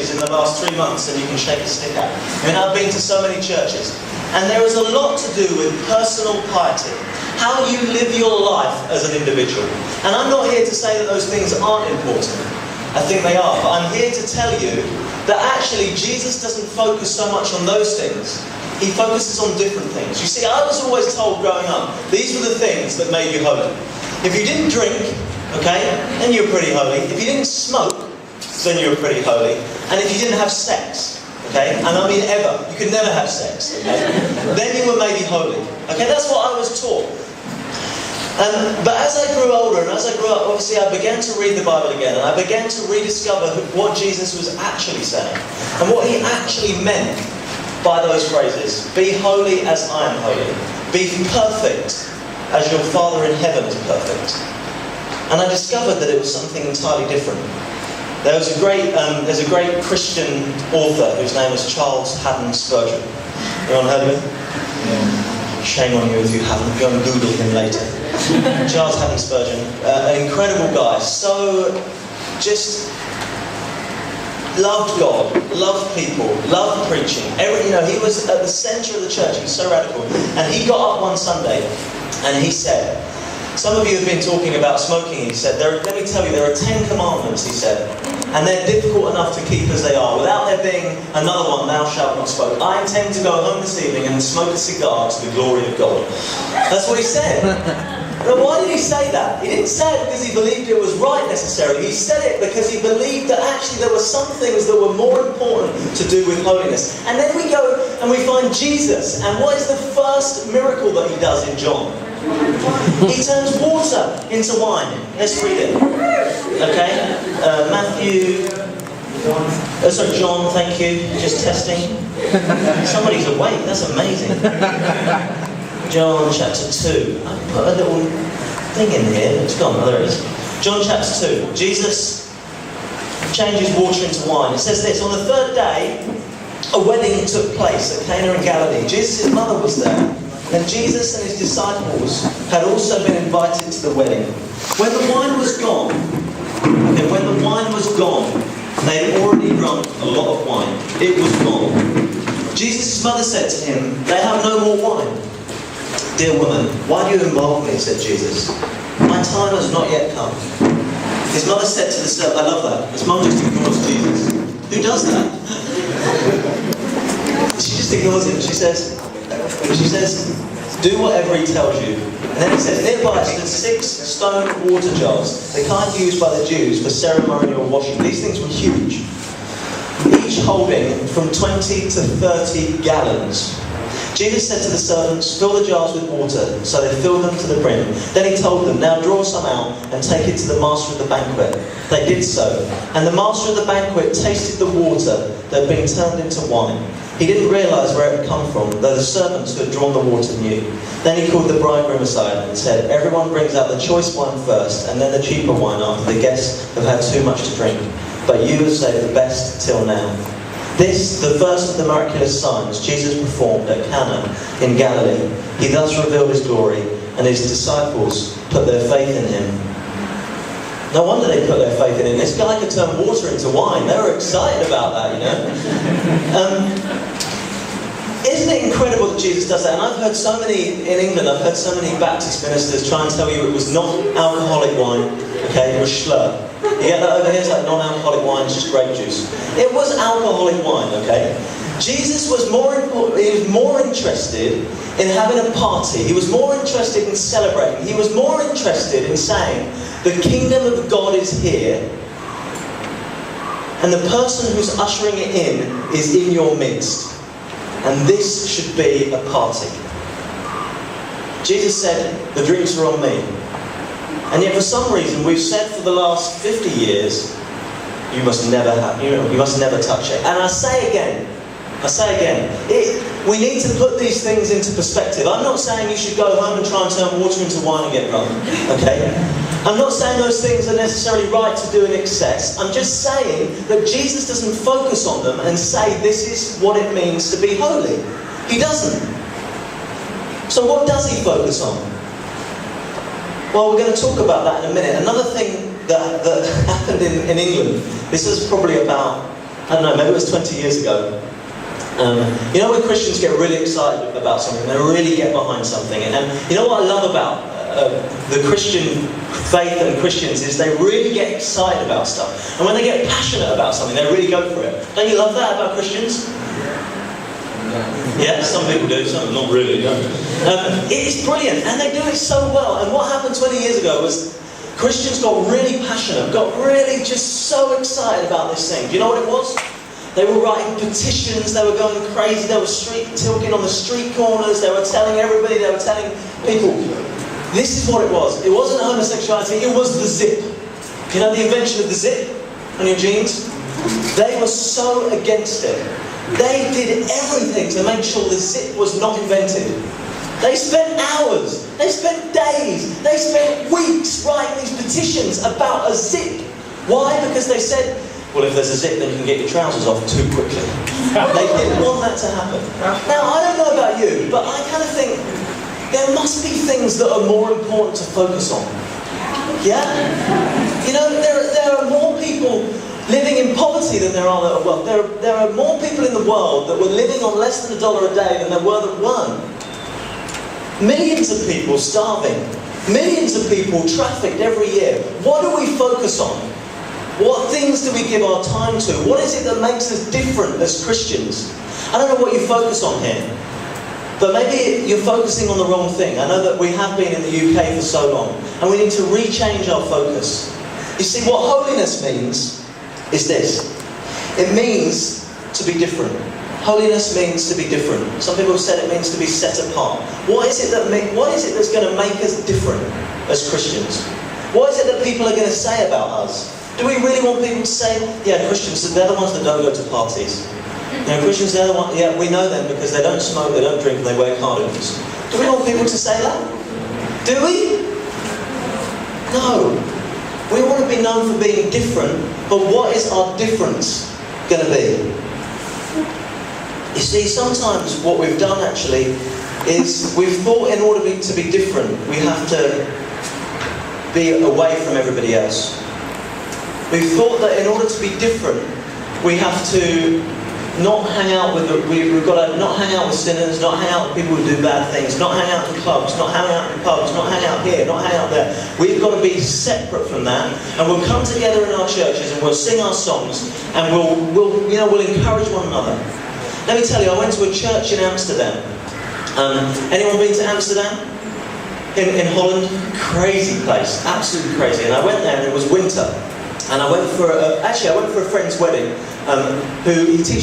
churches in the last 3 months than you can shake a stick at. I mean, I've been to so many churches. And there is a lot to do with personal piety. How you live your life as an individual. And I'm not here to say that those things aren't important. I think they are. But I'm here to tell you that actually Jesus doesn't focus so much on those things. He focuses on different things. You see, I was always told growing up, these were the things that made you holy. If you didn't drink, okay, then you were pretty holy. If you didn't smoke, then you were pretty holy. And if you didn't have sex, okay, and I mean ever, you could never have sex, okay, then you were maybe holy. Okay, that's what I was taught. But as I grew older and as I grew up, obviously I began to read the Bible again, and I began to rediscover what Jesus was actually saying and what he actually meant by those phrases. Be holy as I am holy. Be perfect as your Father in heaven is perfect. And I discovered that it was something entirely different. There's a great Christian author whose name is Charles Haddon Spurgeon. Anyone heard of him? Yeah. Shame on you if you haven't. Go and Google him later. Charles Haddon Spurgeon, an incredible guy. So just loved God, loved people, loved preaching. He was at the centre of the church. He was so radical. And he got up one Sunday and he said, some of you have been talking about smoking, he said. Let me tell you, there are 10 commandments, he said. And they're difficult enough to keep as they are, without there being another one, thou shalt not smoke. I intend to go home this evening and smoke a cigar to the glory of God. That's what he said. Now, why did he say that? He didn't say it because he believed it was right necessarily. He said it because he believed that actually there were some things that were more important to do with holiness. And then we go and we find Jesus. And what is the first miracle that he does in John? He turns water into wine. Let's read it. Okay? John, thank you. Just testing. Somebody's awake. That's amazing. John chapter 2. I put a little thing in here. It's gone. Oh, there it is. John chapter 2. Jesus changes water into wine. It says this. On the third day, a wedding took place at Cana in Galilee. Jesus' mother was there. And Jesus and his disciples had also been invited to the wedding. When the wine was gone, they had already drunk a lot of wine. It was gone. Jesus' mother said to him, they have no more wine. Dear woman, why do you involve me, said Jesus. My time has not yet come. His mother said to the servant, I love that. His mum just ignores Jesus. Who does that? She just ignores him. She says, do whatever he tells you. And then it says, nearby stood 6 stone water jars, the kind used by the Jews for ceremonial washing. These things were huge, each holding from 20 to 30 gallons. Jesus said to the servants, fill the jars with water. So they filled them to the brim. Then he told them, now draw some out and take it to the master of the banquet. They did so. And the master of the banquet tasted the water that had been turned into wine. He didn't realise where it had come from, though the servants who had drawn the water knew. Then he called the bridegroom aside and said, everyone brings out the choice wine first, and then the cheaper wine after the guests have had too much to drink. But you have saved the best till now. This, the first of the miraculous signs Jesus performed at Cana in Galilee. He thus revealed his glory, and his disciples put their faith in him. No wonder they put their faith in him. This guy could turn water into wine. They were excited about that, Isn't it incredible that Jesus does that? And I've heard so many, in England, I've heard so many Baptist ministers try and tell you it was not alcoholic wine, okay, it was schlur. You get that over here? It's like non-alcoholic wine, it's just grape juice. It was alcoholic wine, okay? Jesus was more interested in having a party. He was more interested in celebrating. He was more interested in saying, the kingdom of God is here, and the person who's ushering it in is in your midst. And this should be a party. Jesus said, the drinks are on me. And yet for some reason we've said for the last 50 years, you must never touch it. And I say again, we need to put these things into perspective. I'm not saying you should go home and try and turn water into wine and get drunk, okay? I'm not saying those things are necessarily right to do in excess. I'm just saying that Jesus doesn't focus on them and say this is what it means to be holy. He doesn't. So what does he focus on? Well, we're going to talk about that in a minute. Another thing that happened in England, this is probably about I don't know, maybe it was 20 years ago. You know when Christians get really excited about something, they really get behind something, and you know what I love about the Christian faith and Christians is they really get excited about stuff, and when they get passionate about something, they really go for it. Don't you love that about Christians? Yeah, some people do, some not really. No. It's brilliant, and they do it so well. And what happened 20 years ago was Christians got really passionate, got really just so excited about this thing. Do you know what it was? They were writing petitions, they were going crazy, they were talking on the street corners, they were telling everybody, they were telling people. This is what it was. It wasn't homosexuality, it was the zip. You know the invention of the zip on your jeans? They were so against it. They did everything to make sure the zip was not invented. They spent hours, they spent days, they spent weeks writing these petitions about a zip. Why? Because they said, well, if there's a zip, then you can get your trousers off too quickly. They didn't want that to happen. Now, I don't know about you, but I kind of think there must be things that are more important to focus on. Yeah? You know, there are more people living in poverty than there are that are wealth. There are more people in the world that were living on less than $1 a day than there were that weren't. Millions of people starving. Millions of people trafficked every year. What do we focus on? What things do we give our time to? What is it that makes us different as Christians? I don't know what you focus on here, but maybe you're focusing on the wrong thing. I know that we have been in the UK for so long, and we need to rechange our focus. You see, what holiness means is this. It means to be different. Holiness means to be different. Some people have said it means to be set apart. What is it that's going to make us different as Christians? What is it that people are going to say about us? Do we really want people to say, yeah, Christians, they're the ones that don't go to parties. You know, Christians, they're the ones, yeah, we know them because they don't smoke, they don't drink, and they wear cardigans. Do we want people to say that? Do we? No. We want to be known for being different, but what is our difference going to be? You see, sometimes what we've done actually is we've thought in order to be different, we have to be away from everybody else. We've thought that in order to be different, we have to not hang out with we've got to not hang out with sinners, not hang out with people who do bad things, not hang out in clubs, not hang out in pubs, not hang out here, not hang out there. We've got to be separate from that, and we'll come together in our churches and we'll sing our songs and we'll encourage one another. Let me tell you, I went to a church in Amsterdam. Anyone been to Amsterdam? In Holland? Crazy place, absolutely crazy. And I went there and it was winter. And I went for a friend's wedding who he teaches